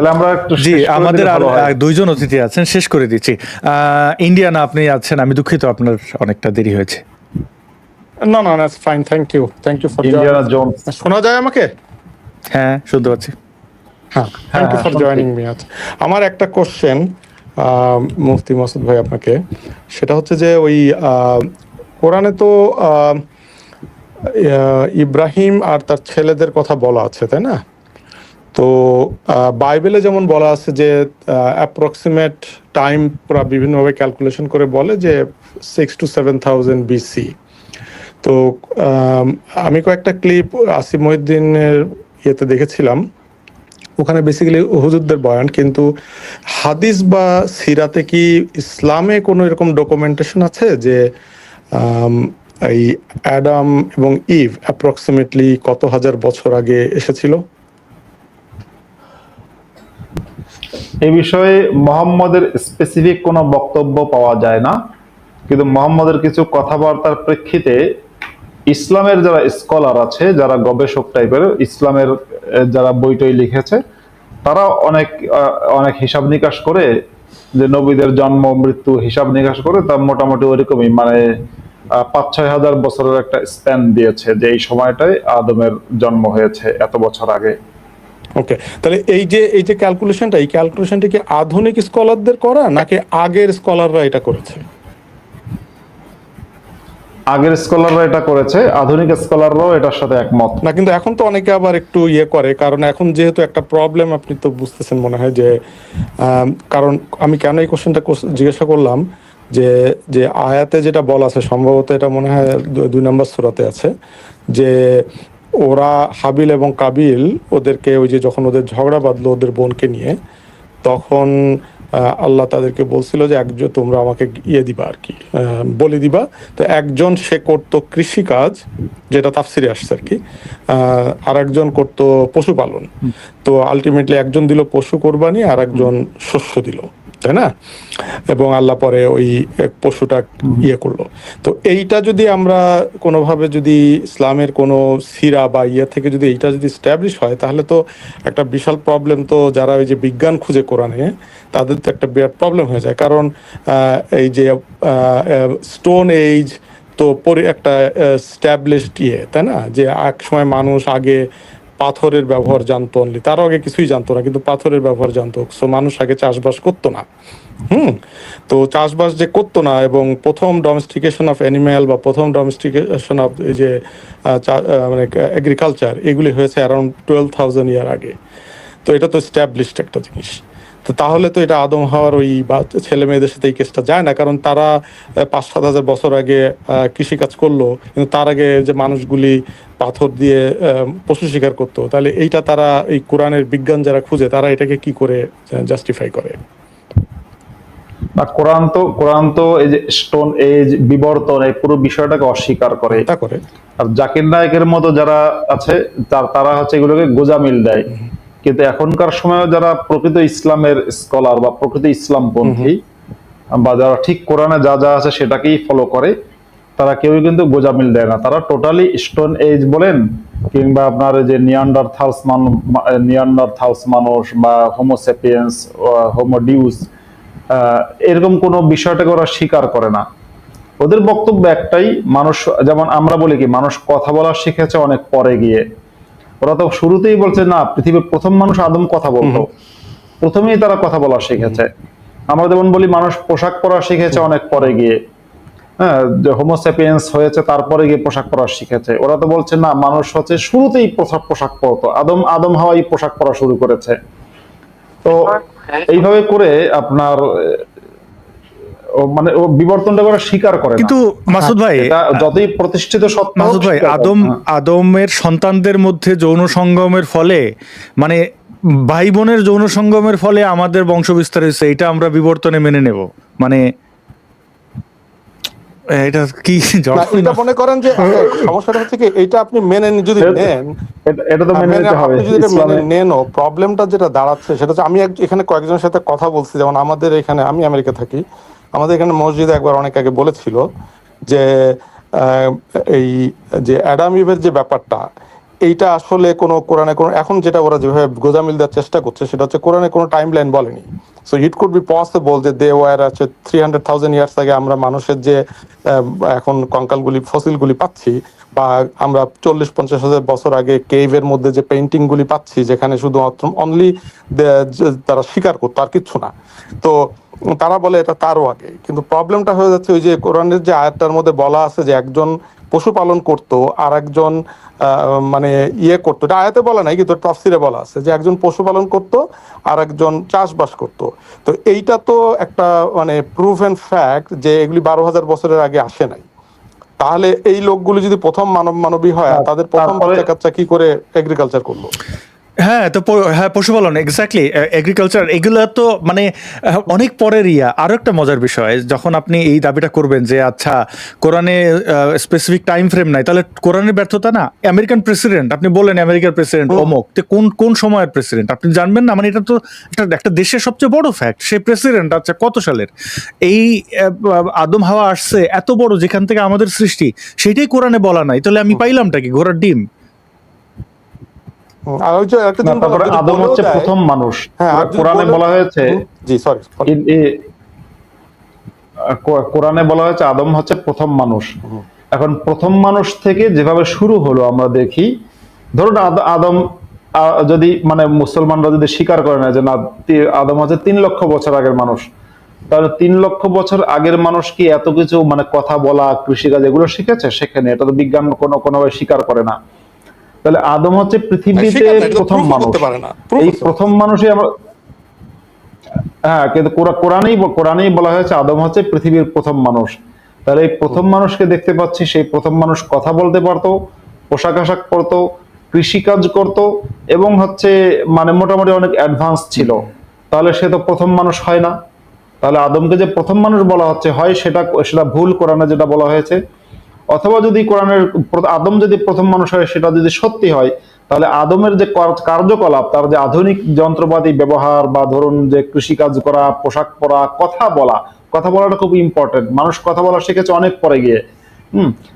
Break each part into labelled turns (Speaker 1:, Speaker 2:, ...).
Speaker 1: তাহলে আমরা একটু
Speaker 2: জি,
Speaker 1: শেষ করে
Speaker 2: আমাদের
Speaker 1: দিলে
Speaker 2: আর
Speaker 1: ভালো হয়।
Speaker 2: দুইজন অতিথি আছেন, শেষ করে দিচ্ছি। ইন্ডিয়ান আপনি আছেন, আমি দুঃখিত আপনার অনেকটা দেরি হয়েছে।
Speaker 3: না না, that's fine, thank you for
Speaker 1: Indiana Jones.
Speaker 3: শোনা যায় আমাকে?
Speaker 2: হ্যাঁ, শুনতে পাচ্ছি।
Speaker 3: হ্যাঁ, থ্যাংক ইউ ফর
Speaker 1: শুনছি।
Speaker 3: Joining me. আচ্ছা, আমার একটা কোশ্চেন মুফতি মাসুদ ভাই আপনাকে, সেটা হচ্ছে যে ওই কোরআনে তো ইব্রাহিম আর তার ছেলেদের কথা বলা আছে, তাই না? তো বাইবেলে যেমন বলা আছে যে অ্যাপ্রক্সিমেট টাইম পুরা বিভিন্নভাবে ক্যালকুলেশন করে বলে যে 6,000 to 7,000 BC। তো আমি কয়েকটা ক্লিপ আসিফ মহিউদ্দিনের ইয়েতে দেখেছিলাম, ওখানে বেসিক্যালি হুজুরদের বয়ান, কিন্তু হাদিস বা সিরাতে কি ইসলামে কোনো এরকম ডকুমেন্টেশন আছে যে এই অ্যাডাম এবং ইভ অ্যাপ্রক্সিমেটলি কত হাজার বছর আগে এসেছিল?
Speaker 1: এই বিষয়ে মোহাম্মদের স্পেসিফিক কোনো বক্তব্য পাওয়া যায় না, কিন্তু মোহাম্মদের কিছু কথাবার্তার প্রেক্ষিতে ইসলামের যারা স্কলার আছে, যারা গবেষক টাইপের, ইসলামের যারা বইটই লিখেছে, তারা অনেক অনেক হিসাব নিকাশ করে, যে নবীদের জন্ম মৃত্যু হিসাব নিকাশ করে, তার মোটামুটি ওইরকমই, মানে 5-6 হাজার বছরের একটা স্প্যান দিয়েছে, যে এই সময়টায় আদমের জন্ম হয়েছে এত বছর আগে।
Speaker 3: ওকে, তাহলে এই যে ক্যালকুলেশনটা, এই ক্যালকুলেশনটা কি আধুনিক স্কলারদের করা নাকি আগের স্কলাররা এটা করেছে?
Speaker 1: আগের স্কলাররা এটা করেছে, আধুনিক স্কলাররাও এটার সাথে একমত
Speaker 3: না, কিন্তু এখন তো অনেকে আবার একটু ইয়ে করে, কারণ এখন যেহেতু একটা প্রবলেম, আপনি তো বুঝতেছেন মনে হয় যে কারণ আমি কেন এই কোশ্চেনটা জিজ্ঞাসা করলাম, যে যে আয়াতে যেটা বলা আছে, সম্ভবত এটা মনে হয় 2 নম্বর সূরাতে আছে, যে ওরা হাবিল এবং কাবিল ওদেরকে, ওই যে যখন ওদের ঝগড়া বাঁধলো ওদের বোনকে নিয়ে, তখন আল্লাহ তাদেরকে বলছিল যে একজন তোমরা আমাকে ইয়ে দিবা আর কি, বলি দিবা। তো একজন সে করতো কৃষিকাজ, যেটা তাফসিরে আসছে আর কি, আর একজন করতো পশুপালন। তো আলটিমেটলি একজন দিল পশু কোরবানি আর একজন শস্য দিল, তাই না? এবং আল্লাহ পরে ওই পশুটা ইয়ে করলো। তো এইটা যদি আমরা কোনোভাবে যদি ইসলামের কোনো সিরা বা ইয়ে থেকে যদি এইটা যদি স্ট্যাবলিশ হয়, তাহলে তো একটা বিশাল প্রবলেম, তো যারা ওই যে বিজ্ঞান খুঁজে কোরআনে, তাদের তো একটা বিরাট প্রবলেম হয়ে যায়। কারণ এই যে স্টোন এইজ তো একটা স্ট্যাবলিশড ইয়ে, তাই না? যে এক সময় মানুষ আগে পাথরের ব্যবহার জানতো অনলি, তারও আগে কিছুই জানতো না, কিন্তু পাথরের ব্যবহার জানতো। সো মানুষ আগে চাষবাস করতো না। তো চাষবাস যে করতো না, এবং প্রথম ডোমেস্টিকেশন অফ অ্যানিম্যাল বা প্রথম ডোমেস্টিকেশন অফ এই যে মানে এগ্রিকালচার, এগুলি হয়েছে অ্যারাউন্ড 12,000 ইয়ার আগে। তো এটা তো স্ট্যাবলিশড একটা জিনিস। তো তাহলে তো এটা আদম হওয়ার ওই বা ছেলে মেয়েদের সাথে এই কেসটা যায় না, কারণ তারা 5-7 হাজার বছর আগে কৃষিকাজ করলো, কিন্তু তার আগে যে মানুষগুলি পাথর দিয়ে পশু শিকার করতো, তাহলে এইটা তারা এই কোরআনের বিজ্ঞান যারা খুঁজে, তারা এটাকে কি করে জাস্টিফাই করে?
Speaker 1: না, কোরআন তো এই যে স্টোন এজ, বিবর্তন, এই পুরো বিষয়টাকে অস্বীকার করে।
Speaker 3: তা করে।
Speaker 1: আর জাকির নায়েকের মতো যারা আছে, তারা হচ্ছে এগুলোকে গোজামিল দেয়। কিন্তু এখনকার সময়ে যারা প্রকৃত ইসলামের স্কলার বা প্রকৃত ইসলামপন্থী, বা যারা ঠিক কোরআনে যা যা আছে সেটাকেই ফলো করে, তারা কেউই কিন্তু গোজামিল দেয় না। তারা টোটালি স্টোন এজ বলেন, কিংবা আপনার যে নিয়ান্ডারথালস মানুষ বা হোমোসেপিয়েন্স, হোমোডিউস, এরকম কোন বিষয়টাকে ওরা স্বীকার করে না। ওদের বক্তব্য একটাই, মানুষ, যেমন আমরা বলি কি মানুষ কথা বলা শিখেছে অনেক পরে গিয়ে, ওরা তো শুরুতেই বলছে না, পৃথিবীর প্রথম মানুষ আদম কথা বলতো, প্রথমেই তারা কথা বলা শিখেছে। আমরা যেমন বলি মানুষ পোশাক পরা শিখেছে অনেক পরে গিয়ে, হ্যাঁ, হোমোসেপিয়েন্স হয়েছে তারপরে গিয়ে পোশাক পরা শিখেছে। ওরা তো বলছে না, মানুষ হচ্ছে শুরুতেই পোশাক পরতো, আদম হাওয়াই পোশাক পরা শুরু করেছে। তো এইভাবে করে আপনার মানে ও বিবর্তনটা করা স্বীকার করে না।
Speaker 2: কিন্তু মাসুদ ভাই,
Speaker 1: এটা যতই প্রতিষ্ঠিত সত্য,
Speaker 2: মাসুদ ভাই, আদমের সন্তানদের মধ্যে যৌন সঙ্গমের ফলে, মানে ভাই বোনের যৌন সঙ্গমের ফলে আমাদের বংশ বিস্তার হয়েছে, এটা আমরা বিবর্তনে মেনে নেব? মানে এটা কি
Speaker 3: এটা মনে করেন যে সমস্যাটা হচ্ছে কি, এইটা আপনি মেনে যদি নেন,
Speaker 1: এটা তো মেনে নিতে হবে।
Speaker 3: যদি মেনে নেন, প্রবলেমটা যেটা দাঁড়াচ্ছে সেটা হচ্ছে, আমি এখানে কয়েকজনের সাথে কথা বলছি, যেমন আমাদের এখানে, আমি আমেরিকা থাকি, আমাদের এখানে মসজিদে একবার অনেক আগে বলেছিল যে এই যে অ্যাডাম ইভের যে ব্যাপারটা, এইটা আসলে কোনো কোরআনে কোনো, এখন যেটা ওরা যেভাবে গোজামিল দেওয়ার চেষ্টা করছে সেটা হচ্ছে কোরআনে কোনো টাইম লাইন বলেনি। So it could be possible যে দে ওয়ার আছে 300,000 ইয়ার্স আগে আমরা মানুষের যে এখন কঙ্কালগুলি ফসিলগুলি পাচ্ছি, বা আমরা 40-50 হাজার বছর আগে কেভের মধ্যে যে পেইন্টিং গুলি পাচ্ছি যেখানে শুধুমাত্র অনলি তারা স্বীকার করতো আর কিচ্ছু না, তো তারা বলে এটা তারও আগে। কিন্তু প্রবলেমটা হয়ে যাচ্ছে ওই যে কোরআনের যে আয়াতটার মধ্যে বলা আছে যে একজন পশুপালন করতো আর একজন মানে ইয়ে করতো, এটা আয়াতে বলা নাই কিন্তু তাফসিরে বলা আছে যে একজন পশুপালন করতো আর একজন চাষবাস করতো। তো এইটা তো একটা মানে প্রুভেন ফ্যাক্ট যে এগুলি 12,000 বছরের আগে আসে নাই। তাহলে এই লোকগুলো যদি প্রথম মানবী হয়, তাদের প্রথম
Speaker 1: তারপরে
Speaker 3: বাচ্চা কাচ্চা কি করে এগ্রিকালচার করলো?
Speaker 2: হ্যাঁ, তো হ্যাঁ, পশুপালন, এক্স্যাক্টলি, এগ্রিকালচার, এগুলো তো মানে অনেক পরের আরো একটা মজার বিষয়, যখন আপনি এই দাবিটা করবেন যে আচ্ছা কোরআনে স্পেসিফিক টাইম ফ্রেম নাই, তাহলে কোরআনের ব্যর্থতা না? আমেরিকান প্রেসিডেন্ট, আপনি বললেন আমেরিকার প্রেসিডেন্ট অমুক, তো কোন কোন সময়ের প্রেসিডেন্ট আপনি জানবেন না? মানে এটা তো একটা দেশের সবচেয়ে বড় ফ্যাক্ট, সেই প্রেসিডেন্ট আচ্ছা কত সালের, এই আদম হাওয়া আসছে এত বড় যেখান থেকে আমাদের সৃষ্টি, সেটাই কোরআনে বলা নাই, তাহলে আমি পাইলামটা কি, ঘোড়ার ডিম?
Speaker 3: আর ওই যে একটা
Speaker 1: না,
Speaker 3: জিনিস
Speaker 1: তারপরে
Speaker 3: যদি
Speaker 1: আদম
Speaker 3: বলেও
Speaker 1: হচ্ছে
Speaker 3: দেয়-
Speaker 1: প্রথম মানুষ।
Speaker 3: হ্যাঁ, আর যদি
Speaker 1: কোরআনে
Speaker 3: বলেও-
Speaker 1: বলা হয়েছে
Speaker 3: জি সরি
Speaker 1: কোরআনে বলা হয়েছে আদম হচ্ছে প্রথম মানুষ। এখন প্রথম মানুষ থেকে যেভাবে শুরু হলো আমরা দেখি, ধরুন আদম যদি মানে মুসলমানরা যদি স্বীকার করে না যে না আদম হচ্ছে 3 লক্ষ বছর আগের মানুষ, তাহলে 3 লক্ষ বছর আগের মানুষ কি এত কিছু মানে কথা বলা, কৃষিকাজ এগুলো শিখেছে? সেখানে এটা তো বিজ্ঞান কোনোভাবে স্বীকার করে না। তাহলে আদম হচ্ছে পৃথিবীতে প্রথম মানুষ। এই প্রথম মানুষই আমরা, হ্যাঁ, কিন্তু কোরআনেই বলা হয়েছে আদম হচ্ছে পৃথিবীর প্রথম মানুষ। তাহলে এই প্রথম মানুষকে দেখতে পাচ্ছি, সেই প্রথম মানুষ কথা বলতে পারতো, পোশাক আশাক পরতো, কৃষিকাজ করত, এবং হচ্ছে মানে মোটামুটি অনেক অ্যাডভান্স ছিল। তাহলে সে তো প্রথম মানুষ হয় না। তাহলে আদমকে যে প্রথম মানুষ বলা হচ্ছে, হয় সেটা ভুল কোরআনে যেটা বলা হয়েছে, অথবা যদি কোরআনের আদম যদি প্রথম মানুষ হয় সেটা যদি সত্যি হয়, তাহলে আদমের যে কার্যকলাপ, তার যে আধুনিক যন্ত্রপাতি ব্যবহার, বা ধরুন যে কৃষিকাজ করা, পোশাক পরা, কথা বলাটা খুব ইম্পর্টেন্ট। মানুষ কথা বলা শিখেছে অনেক পরে গিয়ে।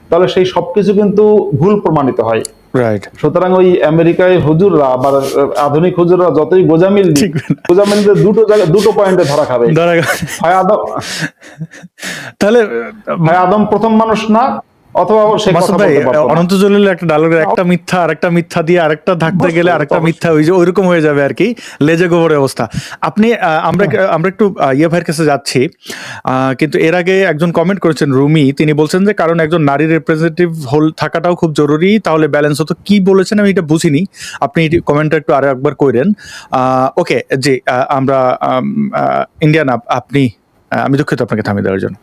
Speaker 1: তাহলে সেই সবকিছু কিন্তু ভুল প্রমাণিত হয়।
Speaker 2: রাইট।
Speaker 1: সুতরাং ওই আমেরিকায় হুজুররা বা আধুনিক হুজুররা যতই গোজামিল দুটো পয়েন্টে ধরা খাবে। হয় আদম,
Speaker 2: তাহলে
Speaker 1: আদম প্রথম মানুষ না, অথবা সে কথা বলতে পারতো না।
Speaker 2: অনন্ত জলিলের একটা ডায়লগের একটা মিথ্যা আরেকটা মিথ্যা দিয়ে আরেকটা ধাক্কা গেলে আরেকটা মিথ্যা ওইরকম হয়ে যাবে আর কি, লেজে গোবরের অবস্থা। আপনি আমরা একটু ইয়ে ভাইয়ের কাছে যাচ্ছি, কিন্তু এর আগে একজন কমেন্ট করেছেন রুমি, তিনি বলছেন যে কারণ একজন নারী রিপ্রেজেন্টেটিভ থাকাটাও খুব জরুরি, তাহলে ব্যালেন্স হতো। কি বলেছেন আমি এটা বুঝিনি, আপনি কমেন্টটা একটু আরো একবার কইরেন। ওকে, জি, আমরা ইন্ডিয়ান আপনি, আমি দুঃখিত আপনাকে থামিয়ে দেওয়ার জন্য।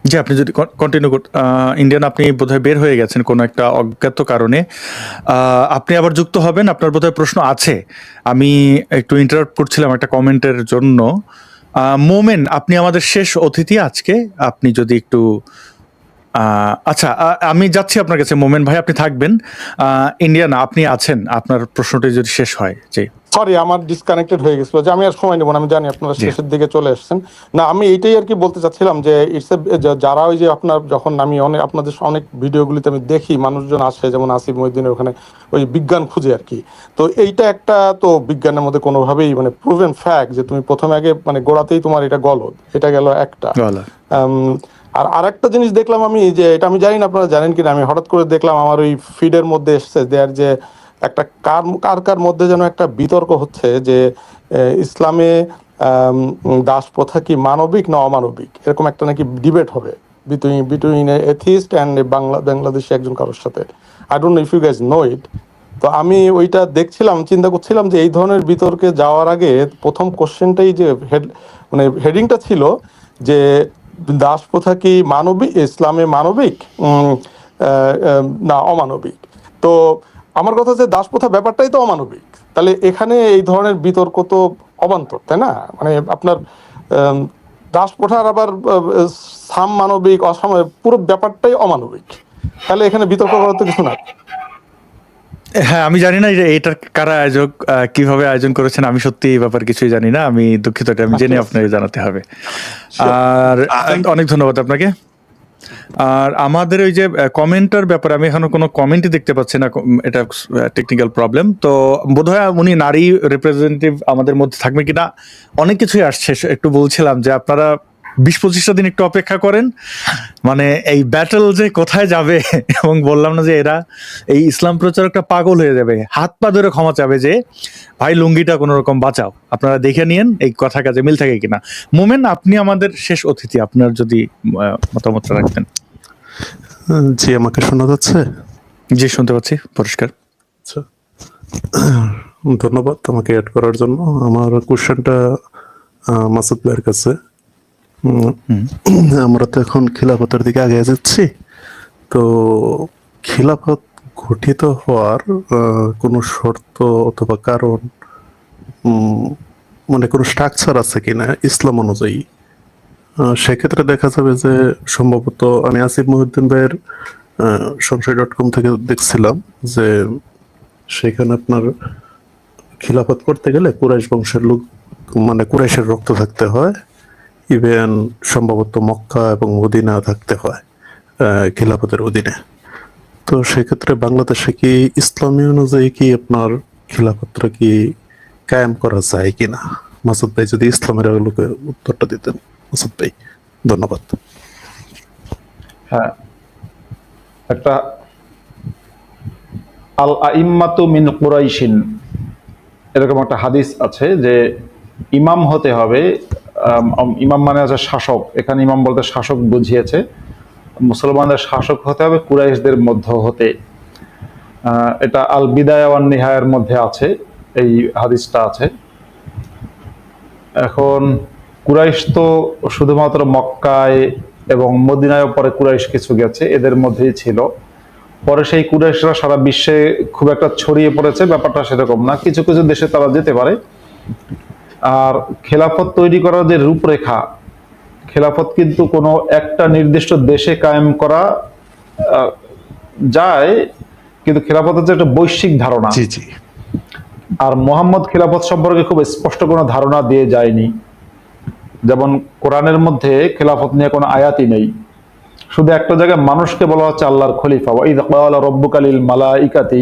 Speaker 2: জি, আপনি যদি কন্টিনিউ ইন্ডিয়ান, আপনি বোধহয় বের হয়ে গেছেন কোনো একটা অজ্ঞাত কারণে, আপনি আবার যুক্ত হবেন, আপনার বোধহয় প্রশ্ন আছে। আমি একটু ইন্টারাপ্ট করছিলাম একটা কমেন্টের জন্য। মোমেন, আপনি আমাদের শেষ অতিথি আজকে, আপনি যদি একটু আচ্ছা, আমি যাচ্ছি আপনার কাছে। মোমেন ভাই আপনি থাকবেন। ইন্ডিয়ান আপনি আছেন, আপনার প্রশ্নটি যদি শেষ হয়। জি
Speaker 3: সরি, আমার ডিসকানেক্টেড হয়ে গেছিল, যে আমি আর সময় নেব না, আমি জানি আপনারা শেষের দিকে চলে এসেছেন। না, আমি এইটাই আর কি বলতে চাচ্ছিলাম যে যারা ওই যে আপনার, যখন আমি আপনাদের অনেক ভিডিওগুলিতে আমি দেখি মানুষজন আসে, যেমন আসিফ মহিউদ্দিনের ওখানে ওই বিজ্ঞান খুঁজে আর কি, তো এইটা একটা তো বিজ্ঞানের মধ্যে কোনোভাবেই মানে প্রুভেন ফ্যাক্ট যে তুমি প্রথমে আগে মানে গোড়াতেই তোমার এটা গলদ, এটা গেল একটা। আর আরেকটা জিনিস দেখলাম আমি, যে এটা আমি জানি না আপনারা জানেন কিনা, আমি হঠাৎ করে দেখলাম আমার ওই ফিডের মধ্যে এসছে দেয়ার যে একটা কার মধ্যে যেন একটা বিতর্ক হচ্ছে যে ইসলামে দাস প্রথা কি মানবিক না অমানবিক, এরকম একটা নাকি ডিবেট হবে বিটুইন এথিস্ট অ্যান্ড বাংলাদেশি একজন কারোর সাথে। I don't know if you guys know it. তো আমি ওইটা দেখছিলাম, চিন্তা করছিলাম যে এই ধরনের বিতর্কে যাওয়ার আগে প্রথম কোশ্চেনটাই যে মানে হেডিংটা ছিল যে দাস প্রথা কি মানবিক, ইসলামে মানবিক না অমানবিক। তো আমার কথা হচ্ছে দাস প্রথা ব্যাপারটাই তো অমানবিক, তাহলে এখানে এই ধরনের বিতর্ক তো অবান্তর, তাই না? মানে আপনার দাস প্রথার আবার সাম মানবিক অসাময়িক, পুরো ব্যাপারটাই অমানবিক, তাহলে এখানে বিতর্ক করার তো কিছু না।
Speaker 2: হ্যাঁ, আমি জানি না এটার কারা আয়োজক, কিভাবে আয়োজন করেছেন, আমি সত্যি এই ব্যাপার কিছুই জানি না, আমি দুঃখিত, এটা আমি জেনে আপনাকে জানাতে হবে। আর অনেক ধন্যবাদ আপনাকে। আর আমাদের ওই যে কমেন্টার ব্যাপারে আমি এখনো কোনো কমেন্টই দেখতে পাচ্ছি না, এটা টেকনিক্যাল প্রবলেম। তো বোধহয় উনি নারী রিপ্রেজেন্টেটিভ আমাদের মধ্যে থাকবে কিনা, অনেক কিছুই আসছে। একটু বলছিলাম যে আপনারা 20-25টা দিন একটু অপেক্ষা করেন, মানে এই ব্যাটল যে কোথায় যাবে এবং বললাম না যে এরা এই ইসলাম প্রচারকটা পাগল হয়ে যাবে, হাত পা ধরে ক্ষমা চাবে যে ভাই লুঙ্গিটা কোনো রকম বাঁচাও, আপনারা দেখে নিয়েন এই কথা কাজে মিল থাকে কিনা। মোমেন, আপনি আমাদের শেষ অতিথি, আপনার যদি মতামতটা রাখতেন।
Speaker 4: জি, আমাকে শোনা যাচ্ছে?
Speaker 2: জি, শুনতে পাচ্ছি পরিষ্কার।
Speaker 4: আচ্ছা, ধন্যবাদ আমাকে অ্যাড করার জন্য। আমার কোশ্চেনটা মাসুদ ভাইয়ের কাছে। আমরা তো এখন খিলাফতের দিকে আগে যাচ্ছি, তো খিলাফত গঠিত হওয়ার কোনো শর্ত অথবা কারণ, মানে কোনো স্ট্রাকচার আছে কিনা ইসলাম অনুযায়ী? সেক্ষেত্রে দেখা যাবে যে সম্ভবত আমি আসিফ মহিউদ্দিন ভাইয়ের সংশয়.com থেকে দেখছিলাম যে সেখানে আপনার খিলাফত করতে গেলে কুরাইশ বংশের লোক, মানে কুরাইশের রক্ত থাকতে হয়, ইভেন সম্ভবত মক্কা এবং মদিনা থাকতে হয় খিলাফতের অধীনে। তো সেক্ষেত্রে বাংলাদেশে কি ইসলামী অনুযায়ী কি আপনার খিলাফতটা কি কায়েম করা যায় কিনা? মাসুদ ভাই যদি ইসলামের আলোকে উত্তরটা দিতেন। মাসুদ ভাই, ধন্যবাদ।
Speaker 1: হ্যাঁ, একটা আল আইম্মাতু মিন কুরাইশিন এরকম একটা হাদিস আছে যে ইমাম হতে হবে। ইমাম মানে আছে শাসক, এখানে ইমাম বলতে শাসক বুঝিয়েছে। মুসলমানদের শাসক হতে হবে কুরাইশদের মধ্য হতে। এটা আল বিদায়া ওয়ান নিহায়ার মধ্যে আছে, এই হাদিসটা আছে। এখন কুরাইশ তো শুধুমাত্র মক্কায় এবং মদিনায়, পরে কুরাইশ কিছু গেছে, এদের মধ্যেই ছিল। পরে সেই কুরাইশরা সারা বিশ্বে খুব একটা ছড়িয়ে পড়েছে, ব্যাপারটা সেরকম না, কিছু কিছু দেশে তারা যেতে পারে। আর খেলাফত তৈরি করার যে রূপরেখা, খেলাফত কিন্তু কোনো একটা নির্দিষ্ট দেশে কায়েম করা যায়, কিন্তু খেলাফত হচ্ছে একটা বৈশ্বিক ধারণা।
Speaker 4: জি জি।
Speaker 1: আর মোহাম্মদ খেলাফত সম্পর্কে খুব স্পষ্ট কোনো ধারণা দিয়ে যায়নি। যেমন কোরআনের মধ্যে খেলাফত নিয়ে কোনো আয়াতই নেই, শুধু একটা জায়গায় মানুষকে বলা হচ্ছে আল্লাহর খলিফা। ওয়াইদ ক্বালা রাব্বুকা লিল মালাইকাতি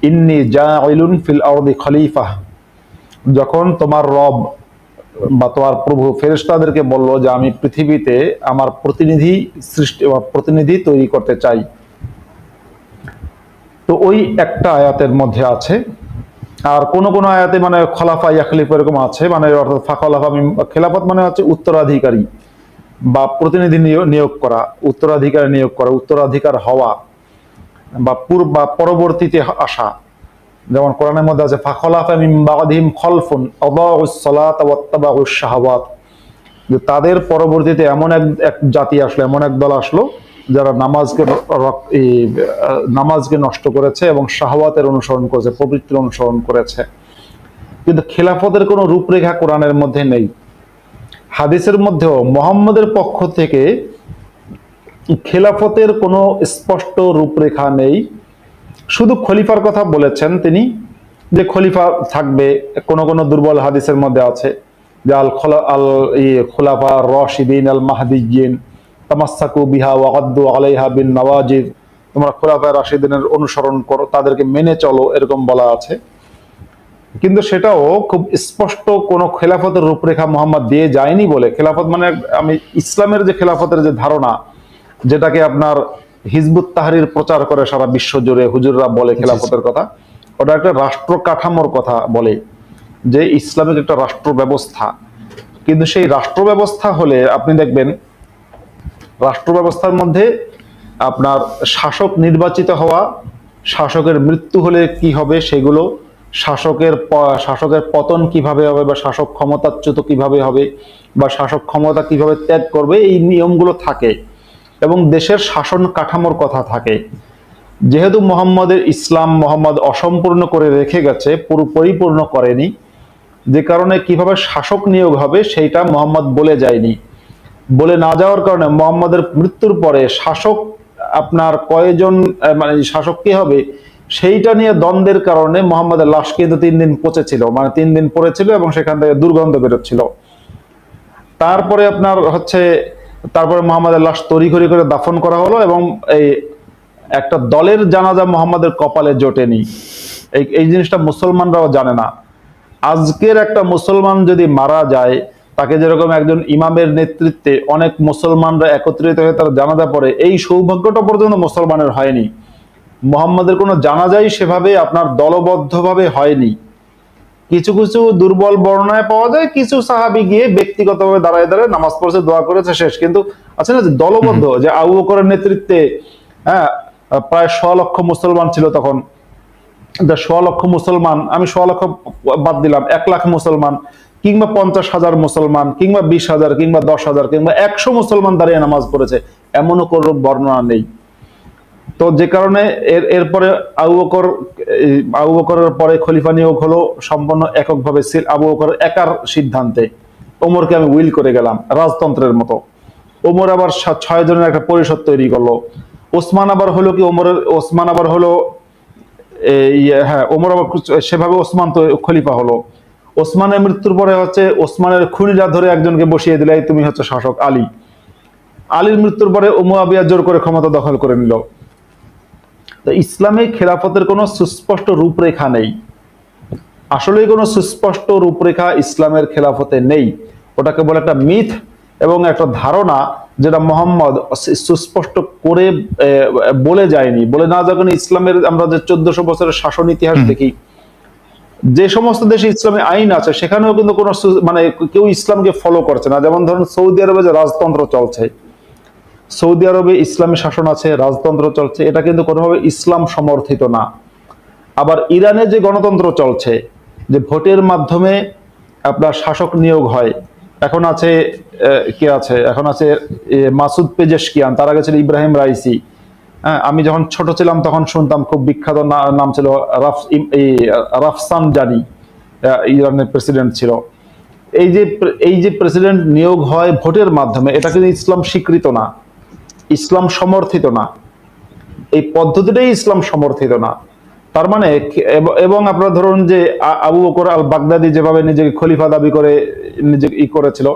Speaker 1: ইন্নী জাইলুন ফিল আরদি খলিফা, যখন তোমার রব বা তোমার প্রভু ফেরেশতাদেরকে বলল যে আমি পৃথিবীতে আমার প্রতিনিধি সৃষ্টি বা প্রতিনিধি তৈরি করতে চাই, তো ওই একটা আয়াতের মধ্যে আছে। আর কোন কোন আয়াতে মানে খলাফা ইয়াখলিফ এরকম আছে, মানে অর্থাৎ ফাখলাফা খেলাফত মানে হচ্ছে উত্তরাধিকারী বা প্রতিনিধি নিয়োগ করা, উত্তরাধিকারী নিয়োগ করা, উত্তরাধিকার হওয়া বা বা পরবর্তীতে আসা। যেমন কোরআনের মধ্যে আছে ফাখলাফা মিন বাদিহিম খলফুন আদাউস সালাত ওয়াত্তাবাউস শাহাওয়াত, যে তাদের পরবর্তীতে এমন এক জাতি আসলো, এমন এক দল আসলো যারা নামাজকে নষ্ট করেছে এবং শাহওয়াতের অনুসরণ করেছে, প্রবৃত্তির অনুসরণ করেছে। কিন্তু খেলাফতের কোনো রূপরেখা কোরআনের মধ্যে নেই। হাদিসের মধ্যেও মুহাম্মদের পক্ষ থেকে খেলাফতের কোনো স্পষ্ট রূপরেখা নেই। শুধু খলিফার কথা বলেছেন তিনি, যে খলিফা থাকবে। কোন কোন দুর্বল হাদিসের মধ্যে আছে যে খুলাফা রাশিদিন আল মাহদিয়িন তামাসসাকু বিহা ওয়া গাদ্দু আলাইহা বিন নওয়াজিদ, তোমরা খুলাফা রাশিদিনের অনুসরণ করো, তাদেরকে মেনে চলো, এরকম বলা আছে। কিন্তু সেটাও খুব স্পষ্ট কোন খেলাফতের রূপরেখা মোহাম্মদ দিয়ে যায়নি বলে। খেলাফত মানে আমি ইসলামের যে খেলাফতের যে ধারণা, যেটাকে আপনার হিজবুত তাহরির প্রচার করে সারা বিশ্ব জুড়ে, হুজুররা বলে খেলাফতের কথা, ওটা একটা রাষ্ট্র কাঠামোর কথা বলে, যে ইসলামিক একটা রাষ্ট্র ব্যবস্থা। কিন্তু সেই রাষ্ট্র ব্যবস্থা হলে আপনি দেখবেন রাষ্ট্র ব্যবস্থার মধ্যে আপনার শাসক নির্বাচিত হওয়া, শাসকের মৃত্যু হলে কি হবে সেগুলো, শাসকের পতন কিভাবে হবে বা শাসক ক্ষমতাচ্যুত কিভাবে হবে বা শাসক ক্ষমতা কিভাবে ত্যাগ করবে, এই নিয়মগুলো থাকে এবং দেশের শাসন কাঠামোর কথা থাকে। যেহেতু মোহাম্মদ অসম্পূর্ণ করে রেখে গেছে, পরিপূর্ণ করেনি, যে কারণে কিভাবে শাসক নিয়োগ হবে সেইটা মোহাম্মদ বলে যায়নি। বলে না যাওয়ার কারণে মোহাম্মদের মৃত্যুর পরে শাসক আপনার কয়জন, মানে শাসক কে হবে সেইটা নিয়ে দ্বন্দ্বের কারণে মোহাম্মদের লাশ কিন্তু 3 দিন পচেছিল, মানে 3 দিন পড়েছিল এবং সেখান থেকে দুর্গন্ধ বেরোচ্ছিল। তারপরে আপনার হচ্ছে তারপরে মোহাম্মদের লাশ তড়িঘড়ি করে দাফন করা হলো, এবং এই একটা দলের জানাজা মোহাম্মদের কপালে জোটেনি। এই জিনিসটা মুসলমানরাও জানে না। আজকের একটা মুসলমান যদি মারা যায়, তাকে যেরকম একজন ইমামের নেতৃত্বে অনেক মুসলমানরা একত্রিত হয়ে তার জানাজা পড়ে, এই সৌভাগ্যটা পর্যন্ত মুসলমানের হয়নি। মোহাম্মদের কোনো জানাজাই সেভাবে আপনার দলবদ্ধভাবে হয়নি। কিছু কিছু দুর্বল বর্ণনায় পাওয়া যায়, কিছু সাহাবী গিয়ে ব্যক্তিগতভাবে দাঁড়ায় দাঁড়ায় নামাজ পড়ছে, দোয়া করেছে, শেষ। কিন্তু আছে না যে দলবদ্ধ, যে আবু বকরের নেতৃত্বে, হ্যাঁ, প্রায় 1.5 লক্ষ মুসলমান ছিল তখন। 1.5 লক্ষ মুসলমান, আমি 1.5 লক্ষ বাদ দিলাম, 1 লাখ মুসলমান, কিংবা 50,000 মুসলমান, কিংবা 20,000, কিংবা 10,000, কিংবা 100 মুসলমান দাঁড়িয়ে নামাজ পড়েছে, এমনও কোনো বর্ণনা নেই। তো যে কারণে এরপরে আবু বকরের পরে খলিফা নিয়োগ হলো সম্পূর্ণ এককভাবে আবু বকর একার সিদ্ধান্তে। ওমরকে আমি উইল করে গেলাম, রাজতন্ত্রের মতো। ওমর আবার 6 জনের একটা পরিষদ তৈরি করলো। ওসমান আবার হলো কি, ওসমান আবার হলো হ্যাঁ, ওমর আবার সেভাবে ওসমান তো খলিফা হলো। ওসমানের মৃত্যুর পরে হচ্ছে ওসমানের খুনিরা ধরে একজনকে বসিয়ে দিলে, তুমি হচ্ছে শাসক আলী। আলীর মৃত্যুর পরে মুয়াবিয়া জোর করে ক্ষমতা দখল করে নিল। তো ইসলামে খেলাফতের কোনো সুস্পষ্ট রূপরেখা নেই, আসলে কোনো সুস্পষ্ট রূপরেখা ইসলামের খেলাফতে নেই। ওটাকে বলে একটা মিথ এবং একটা ধারণা, যেটা মোহাম্মদ সুস্পষ্ট করে বলে যায়নি। বলে না যখন ইসলামের আমরা যে 1400 বছরের শাসন ইতিহাস দেখি, যে সমস্ত দেশে ইসলামী আইন আছে সেখানেও কিন্তু কোনো মানে কেউ ইসলামকে ফলো করছে না। যেমন ধরুন সৌদি আরবে যে রাজতন্ত্র চলছে, সৌদি আরবে ইসলামী শাসন আছে, রাজতন্ত্র চলছে, এটা কিন্তু কোনোভাবে ইসলাম সমর্থিত না। আবার ইরানে যে গণতন্ত্র চলছে, যে ভোটের মাধ্যমে আপনার শাসক নিয়োগ হয়, এখন আছে কে আছে, এখন আছে মাসুদ পেজেশকিয়ান, তার আগে ছিল ইব্রাহিম রাইসি। হ্যাঁ, আমি যখন ছোট ছিলাম তখন শুনতাম, খুব বিখ্যাত নাম ছিল রাফসানজানি, ইরানের প্রেসিডেন্ট ছিল। এই যে প্রেসিডেন্ট নিয়োগ হয় ভোটের মাধ্যমে, এটা কিন্তু ইসলাম স্বীকৃত না, ইসলাম সমর্থিত না, এই পদ্ধতিটাই ইসলাম সমর্থিত না। তার মানে এবং আপনারা ধরুন যে আবু বকর আল বাগদাদি যেভাবে নিজেকে খলিফা দাবি করে নিজে করেছিল,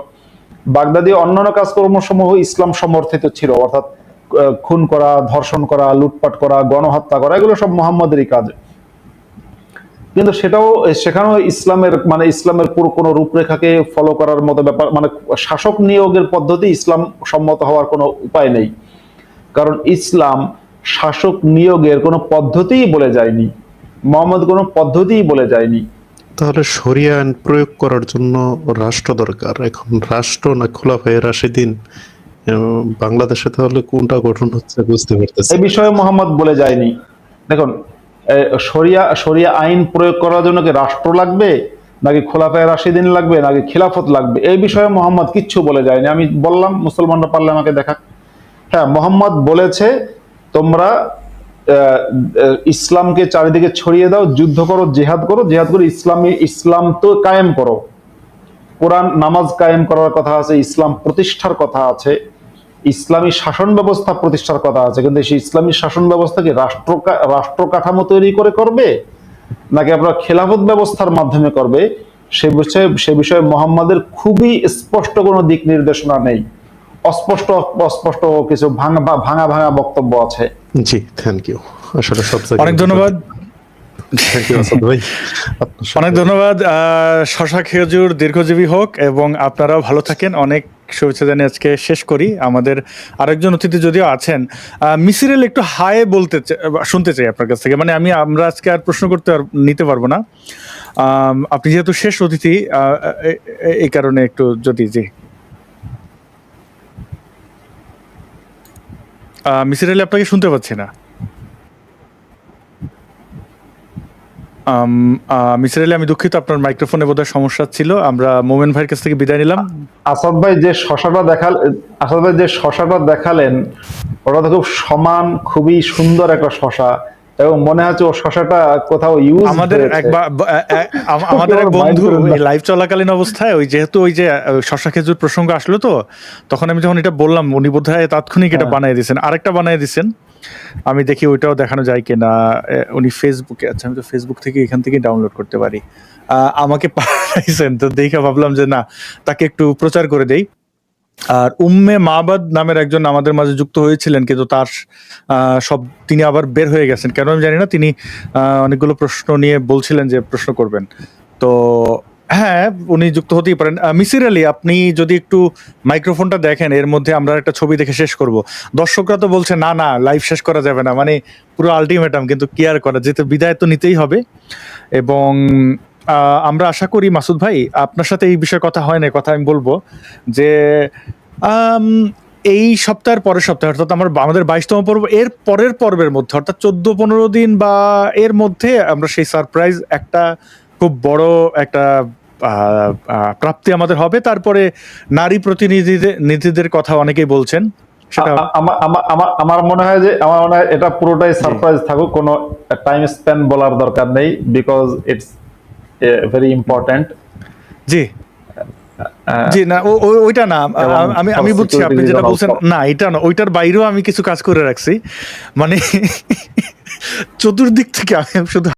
Speaker 1: বাগদাদি অন্যান্য কাজকর্ম সমূহ ইসলাম সমর্থিত ছিল, অর্থাৎ খুন করা, ধর্ষণ করা, লুটপাট করা, গণহত্যা করা, এগুলো সব মুহাম্মদেরই কাজ। কিন্তু সেখানেও ইসলামের পুরো কোনো রূপরেখাকে ফলো করার মতো ব্যাপার, মানে শাসক নিয়োগের পদ্ধতি ইসলাম সম্মত হওয়ার কোনো উপায় নেই। কারণ ইসলাম শাসক নিয়োগের কোনো পদ্ধতিই বলে যায়নি, মোহাম্মদ কোনো পদ্ধতিই বলে যায়নি।
Speaker 4: তাহলে শরিয়া আইন প্রয়োগ করার জন্য রাষ্ট্র দরকার। এখন রাষ্ট্র না খোলাফায়ে রাশিদিন, বাংলাদেশে তাহলে কোনটা গঠন হচ্ছে বুঝতে পারতেছি।
Speaker 1: এই বিষয়ে মোহাম্মদ বলে যায়নি। দেখুন, শরিয়া আইন প্রয়োগ করার জন্য কি রাষ্ট্র লাগবে, নাকি খোলাফায়ে রাশিদিন লাগবে, নাকি খিলাফত লাগবে, এই বিষয়ে মোহাম্মদ কিচ্ছু বলে যায়নি। আমি বললাম, মুসলমানরা পারলে আমাকে দেখাক। হ্যাঁ, মোহাম্মদ বলেছে তোমরা ইসলামকে চারিদিকে ছড়িয়ে দাও, যুদ্ধ করো, জিহাদ করো, ইসলাম তো কায়েম করো। কোরআন নামাজ কায়েম করার কথা আছে, ইসলাম প্রতিষ্ঠার কথা আছে, ইসলামী শাসন ব্যবস্থা প্রতিষ্ঠার কথা আছে। কিন্তু সেই ইসলামী শাসন ব্যবস্থা কি রাষ্ট্র কাঠামো তৈরি করে করবে, নাকি আপনার খেলাফত ব্যবস্থার মাধ্যমে করবে, সে বিষয়ে মোহাম্মদের খুবই স্পষ্ট কোনো দিক নির্দেশনা নেই। অস্পষ্ট কিছু ভাঙা বক্তব্য আছে।
Speaker 4: জি, থ্যাংক ইউ। আসলে সব
Speaker 2: অনেক ধন্যবাদ।
Speaker 4: থ্যাংক ইউ আসাদ ভাই,
Speaker 2: অনেক ধন্যবাদ। শশা খেজুর দীর্ঘজীবী হোক এবং আপনারাও ভালো থাকেন। অনেক শুভেচ্ছা জানিয়ে আজকে শেষ করি। আমাদের আরেকজন অতিথি যদিও আছেন, মিসিরেল একটু হাই শুনতে চাই আপনার কাছ থেকে। মানে আমরা আজকে আর প্রশ্ন নিতে পারবো না, আপনি যেহেতু শেষ অতিথি, এই কারণে একটু যদি জি মিসিরেল আপনাকে শুনতে পাচ্ছি না। মিসির আলী, আমি দুঃখিত, আপনার মাইক্রোফোনে বোধহয় সমস্যা ছিল। আমরা মোমেন ভাইয়ের কাছ থেকে বিদায় নিলাম।
Speaker 1: আসাদ ভাই যে শশাটা দেখালেন, ওটা তো খুব সমান, খুবই সুন্দর একটা শশা, এবং মনে হচ্ছে ও শশাটা কোথাও ইউজ
Speaker 2: আমাদের এক বন্ধু লাইভ চলাকালীন অবস্থায় যেহেতু ওই যে শশা খেজুর প্রসঙ্গ আসলো, তো তখন আমি যখন এটা বললাম, উনি বোধহয় তাৎক্ষণিক এটা বানিয়ে দিয়েছেন, আরেকটা বানিয়ে দিয়েছেন। আমি দেখি ওইটাও দেখানো যায় কিনা। উনি ফেসবুকে, আচ্ছা আমি তো ফেসবুক থেকে এখান থেকে ডাউনলোড করতে পারি, আমাকে পাঠাইছেন, তো দেখে ভাবলাম যে না, তাকে একটু প্রচার করে দেই। আর উম্মে মাবাদ নামের একজন আমাদের মাঝে যুক্ত হয়েছিলেন, কিন্তু তার সব তিনি আবার বের হয়ে গেছেন, কেন আমি জানি না। তিনি অনেকগুলো প্রশ্ন নিয়ে বলছিলেন যে প্রশ্ন করবেন, তো হ্যাঁ উনি যুক্ত হতেই পারেন। মিসির আলী, আপনি যদি একটু মাইক্রোফোনটা দেখেন, এর মধ্যে আমরা একটা ছবি দেখে শেষ করব। দর্শকরা তো বলছে না না লাইভ শেষ করা যাবে না, মানে পুরো আলটিমেটাম, কিন্তু কি আর করা, যেহেতু বিদায় তো নিতেই হবে। এবং আমরা আশা করি মাসুদ ভাই আপনার সাথে এই বিষয়ে কথা হয় না, কথা আমি বলবো যে আম, এই সপ্তাহের পরের সপ্তাহে, অর্থাৎ আমাদের 22তম পর্ব, এর পরের পর্বের মধ্যে, অর্থাৎ 14-15 দিন বা এর মধ্যে আমরা সেই সারপ্রাইজ একটা খুব বড় একটা প্রাপ্তি আমাদের হবে। তারপরে নারী প্রতিনিধিদের কথা অনেকেই বলছেন, সেটা
Speaker 1: আমার মনে হয় এটা পুরোটাই সারপ্রাইজ থাকুক, কোনো টাইম স্প্যান বলার দরকার নেই, বিকজ ইটস ভেরি ইম্পর্টেন্ট।
Speaker 2: জি জি না ওইটা না, আমি বুঝছি আপনি যেটা বলছেন, না এটা না, ওইটার বাইরেও আমি কিছু কাজ করে রাখছি, মানে চতুর্দিক থেকে আমি শুধু